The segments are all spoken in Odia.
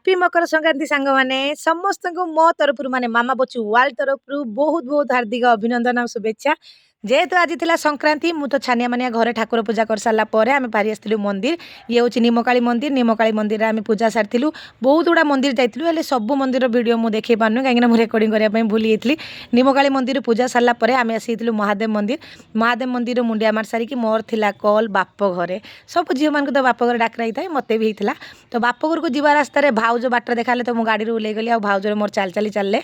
ହାପି ମକର ସଂକ୍ରାନ୍ତି ସାଙ୍ଗମାନେ ସମସ୍ତଙ୍କୁ ମୋ ତରଫରୁ ମାନେ ମାମା ବଚୁ ୱାର୍ଲ୍ଡ ତରଫରୁ ବହୁତ ବହୁତ ହାର୍ଦ୍ଦିକ ଅଭିନନ୍ଦନ ଆଉ ଶୁଭେଚ୍ଛା। ଯେହେତୁ ଆଜି ଥିଲା ସଂକ୍ରାନ୍ତି ମୁଁ ତ ଛାନିଆ ମାନିଆ ଘରେ ଠାକୁର ପୂଜା କରିସାରିଲା ପରେ ଆମେ ବାହାରି ଆସିଥିଲୁ ମନ୍ଦିର। ଇଏ ହେଉଛି ନିମକାଳୀ ମନ୍ଦିରରେ ଆମେ ପୂଜା ସାରିଥିଲୁ। ବହୁତ ଗୁଡ଼ା ମନ୍ଦିର ଯାଇଥିଲୁ ହେଲେ ସବୁ ମନ୍ଦିର ଭିଡ଼ିଓ ମୁଁ ଦେଖାଇ ପାରୁନି କାହିଁକିନା ମୁଁ ରେକର୍ଡ଼ିଂ କରିବା ପାଇଁ ଭୁଲି ଯାଇଥିଲି। ନିମକାଳୀ ମନ୍ଦିର ପୂଜା ସାରିଲା ପରେ ଆମେ ଆସିଥିଲୁ ମହାଦେବ ମନ୍ଦିର ମୁଣ୍ଡିଆ ମାରି ସାରିକି ମୋର ଥିଲା କଲ୍ ବାପ ଘରେ। ସବୁ ଝିଅମାନଙ୍କୁ ତ ବାପ ଘରେ ଡାକରା ହେଇଥାଏ, ମୋତେ ବି ହେଇଥିଲା। ତ ବାପ ଘରକୁ ଯିବା ରାସ୍ତାରେ ଭାଉଜ ବାଟରେ ଦେଖାହେଲେ ତ ମୁଁ ଗାଡ଼ିରୁ ଓହ୍ଲେଇ ଗଲି। ଆଉ ଭାଉଜରେ ମୋର ଚାଲି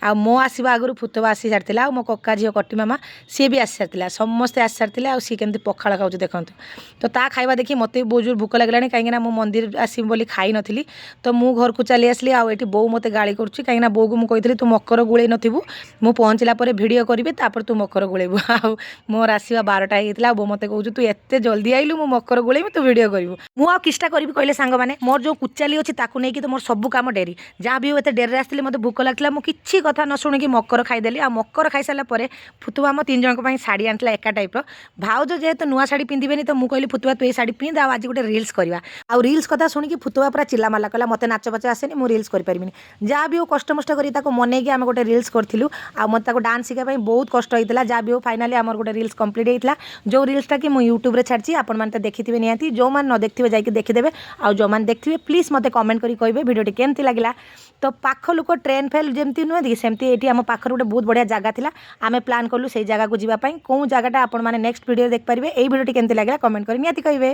ଆଉ ମୋ ଆସିବା ଆଗରୁ ଫୁତବା ଆସି ସାରିଥିଲା। ଆଉ ମୋ କକା ଝିଅ କଟି ମାମା ସିଏ ବି ଆସି ସାରିଥିଲା। ସମସ୍ତେ ଆସି ସାରିଥିଲେ। ଆଉ ସିଏ କେମିତି ପଖାଳ ଖାଉଛି ଦେଖନ୍ତୁ। ତ ତା ଖାଇବା ଦେଖି ମୋତେ ବି ବହୁତ ଜୋର ଭୋକ ଲାଗିଲାଣି କାହିଁକିନା ମୁଁ ମନ୍ଦିର ଆସିବି ବୋଲି ଖାଇନଥିଲି। ତ ମୁଁ ଘରକୁ ଚାଲି ଆସିଲି। ଆଉ ଏଠି ବୋଉ ମୋତେ ଗାଳି କରୁଛି କାହିଁକିନା ବୋଉକୁ ମୁଁ କହିଥିଲି ତୁ ମକର ଗୁଳେଇ ନଥିବୁ, ମୁଁ ପହଞ୍ଚିଲା ପରେ ଭିଡ଼ିଓ କରିବି ତାପରେ ତୁ ମକର ଗୁଳେଇବୁ। ଆଉ ମୋର ଆସିବା 12ଟା ହେଇଯାଇଥିଲା। ଆଉ ବୋଉ ମୋତେ କହୁଛୁ ତୁ ଏତେ ଜଲ୍ଦି ଆଇଲୁ, ମୁଁ ମକର ଗୁଳେଇବି ତୁ ଭିଡ଼ିଓ କରିବୁ। ମୁଁ ଆଉ କିଛିଟା କରିବି କହିଲେ ସାଙ୍ଗମାନେ, ମୋର ଯେଉଁ କୁଚାଲି ଅଛି ତାକୁ ନେଇକି ତ ମୋର ସବୁ କାମ ଡେରି। ଯାହା ବି ହଉ ଏତେ ଡେରିରେ ଆସିଥିଲି, ମୋତେ ଭୋକ ଲାଗିଥିଲା, ମୁଁ କିଛି କଥା ନ ଶୁଣିକି ମକର ଖାଇଦେଲି। ଆଉ ମକର ଖାଇସାରିଲା ପରେ ଫୁତୁବା ଆମ 3 ଜଣଙ୍କ ପାଇଁ ଶାଢ଼ୀ ଆଣିଥିଲା ଏକା ଟାଇପ୍ର। ଭାଉଜ ଯେହେତୁ ନୂଆ ଶାଢ଼ୀ ପିନ୍ଧିବେନି ତ ମୁଁ କହିଲି ଫୁତୁବା ତୁ ଏଇ ଶାଢ଼ୀ ପିନ୍ଧ ଆଉ ଆଜି ଗୋଟେ ରିଲ୍ସ କରିବା। ଆଉ ରିଲ୍ସ କଥା ଶୁଣିକି ଫୁତୁବା ପୁରା ଚିଲାମାଲା କଲା ମୋତେ ନାଚ ପାଚ ଆସେନି, ମୁଁ ରିଲ୍ସ କରିପାରିବିନି। ଯାହା ବି ହଉ କଷ୍ଟମଷ୍ଟ କରି ତାକୁ ମନେଇକି ଆମେ ଗୋଟେ ରିଲ୍ସ କରିଥିଲୁ। ଆଉ ମୋତେ ତାକୁ ଡାନ୍ସ ଶିଖିବା ପାଇଁ ବହୁତ କଷ୍ଟ ହେଇଥିଲା। ଯାହା ବି ହଉ ଫାଇନାଲି ଆମର ଗୋଟେ ରିଲ୍ସ କମ୍ପ୍ଲିଟ୍ ହେଇଥିଲା। ଯେଉଁ ରିଲ୍ସଟା କି ମୁଁ ୟୁଟ୍ୟୁବରେ ଛାଡ଼ିଛି, ଆପଣମାନେ ତ ଦେଖିଥିବେ ନିହାତି। ଯେଉଁମାନେ ନ ଦେଖିଥିବେ ଯାଇକି ଦେଖିଦେବେ। ଆଉ ଯେଉଁମାନେ ଦେଖିଥିବେ ପ୍ଲିଜ୍ ମୋତେ କମେଣ୍ଟ କରି କହିବେ ଭିଡ଼ିଓଟି କେମିତି ଲାଗିଲା। ତ ପାଖ ଲୋକ ଟ୍ରେନ୍ ଫେଲ୍ ଯେମିତି ନୁହେଁ କି ସେମିତି ଏଠି ଆମ ପାଖରେ ଗୋଟେ ବହୁତ ବଢ଼ିଆ ଜାଗା ଥିଲା। ଆମେ ପ୍ଲାନ୍ କଲୁ ସେଇ ଜାଗାକୁ ଯିବା ପାଇଁ। କେଉଁ ଜାଗାଟା ଆପଣମାନେ ନେକ୍ସଟ ଭିଡ଼ିଓରେ ଦେଖିପାରିବେ। ଏଇ ଭିଡ଼ିଓଟି କେମିତି ଲାଗିଲା କମେଣ୍ଟ କରି ନିହାତି କହିବେ।